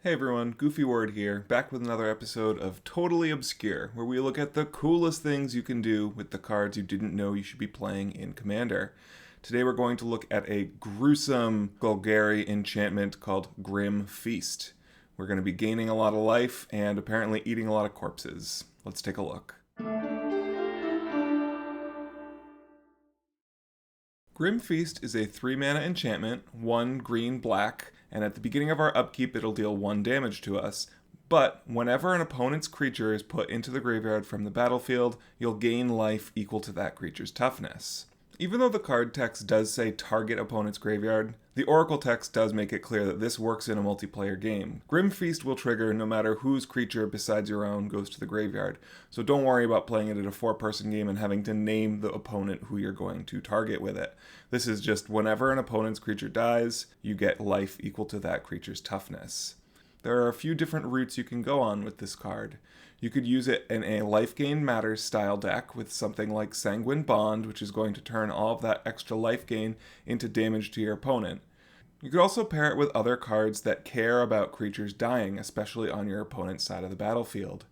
Hey everyone, Goofyword here, back with another episode of Totally Obscure, where we look at the coolest things you can do with the cards you didn't know you should be playing in Commander. Today we're going to look at a gruesome Golgari enchantment called Grim Feast. We're going to be gaining a lot of life and apparently eating a lot of corpses. Let's take a look. Grim Feast is a 3-mana enchantment, 1 green-black, and at the beginning of our upkeep it'll deal 1 damage to us. But whenever an opponent's creature is put into the graveyard from the battlefield, you'll gain life equal to that creature's toughness. Even though the card text does say target opponent's graveyard, the Oracle text does make it clear that this works in a multiplayer game. Grim Feast will trigger no matter whose creature besides your own goes to the graveyard, so don't worry about playing it at a 4-person game and having to name the opponent who you're going to target with it. This is just whenever an opponent's creature dies, you get life equal to that creature's toughness. There are a few different routes you can go on with this card. You could use it in a Life Gain Matters style deck with something like Sanguine Bond, which is going to turn all of that extra life gain into damage to your opponent. You could also pair it with other cards that care about creatures dying, especially on your opponent's side of the battlefield.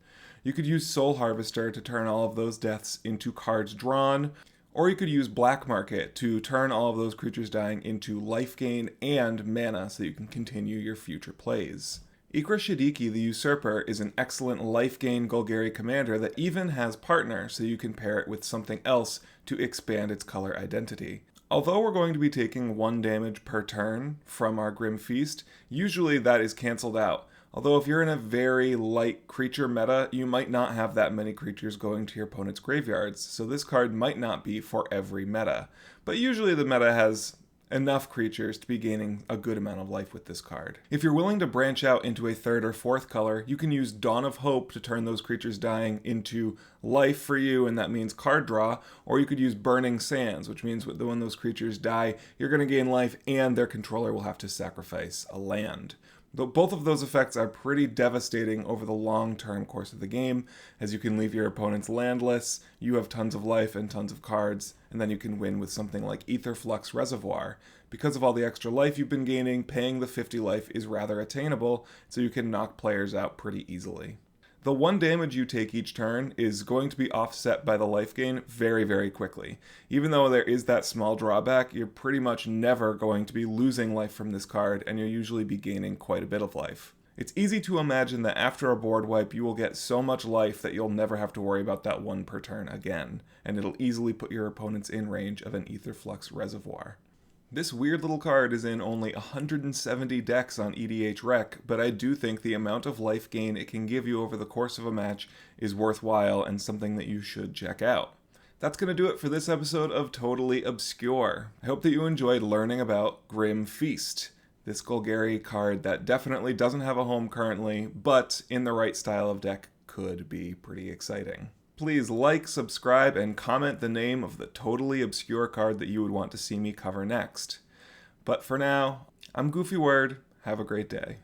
You could use Soul Harvester to turn all of those deaths into cards drawn, or you could use Black Market to turn all of those creatures dying into life gain and mana so that you can continue your future plays. Ikra Shadiki the Usurper is an excellent life gain Golgari commander that even has partner, so you can pair it with something else to expand its color identity. Although we're going to be taking 1 damage per turn from our Grim Feast, usually that is cancelled out. Although if you're in a very light creature meta, you might not have that many creatures going to your opponent's graveyards, so this card might not be for every meta. But usually the meta has enough creatures to be gaining a good amount of life with this card. If you're willing to branch out into a 3rd or 4th color, you can use Dawn of Hope to turn those creatures dying into life for you, and that means card draw, or you could use Burning Sands, which means when those creatures die, you're going to gain life and their controller will have to sacrifice a land. Though both of those effects are pretty devastating over the long-term course of the game, as you can leave your opponents landless, you have tons of life and tons of cards, and then you can win with something like Aetherflux Reservoir. Because of all the extra life you've been gaining, paying the 50 life is rather attainable, so you can knock players out pretty easily. The 1 damage you take each turn is going to be offset by the life gain very, very quickly. Even though there is that small drawback, you're pretty much never going to be losing life from this card, and you'll usually be gaining quite a bit of life. It's easy to imagine that after a board wipe, you will get so much life that you'll never have to worry about that 1 per turn again, and it'll easily put your opponents in range of an Aetherflux Reservoir. This weird little card is in only 170 decks on EDHREC, but I do think the amount of life gain it can give you over the course of a match is worthwhile and something that you should check out. That's going to do it for this episode of Totally Obscure. I hope that you enjoyed learning about Grim Feast, this Golgari card that definitely doesn't have a home currently, but in the right style of deck could be pretty exciting. Please like, subscribe, and comment the name of the totally obscure card that you would want to see me cover next. But for now, I'm Goofyword. Have a great day.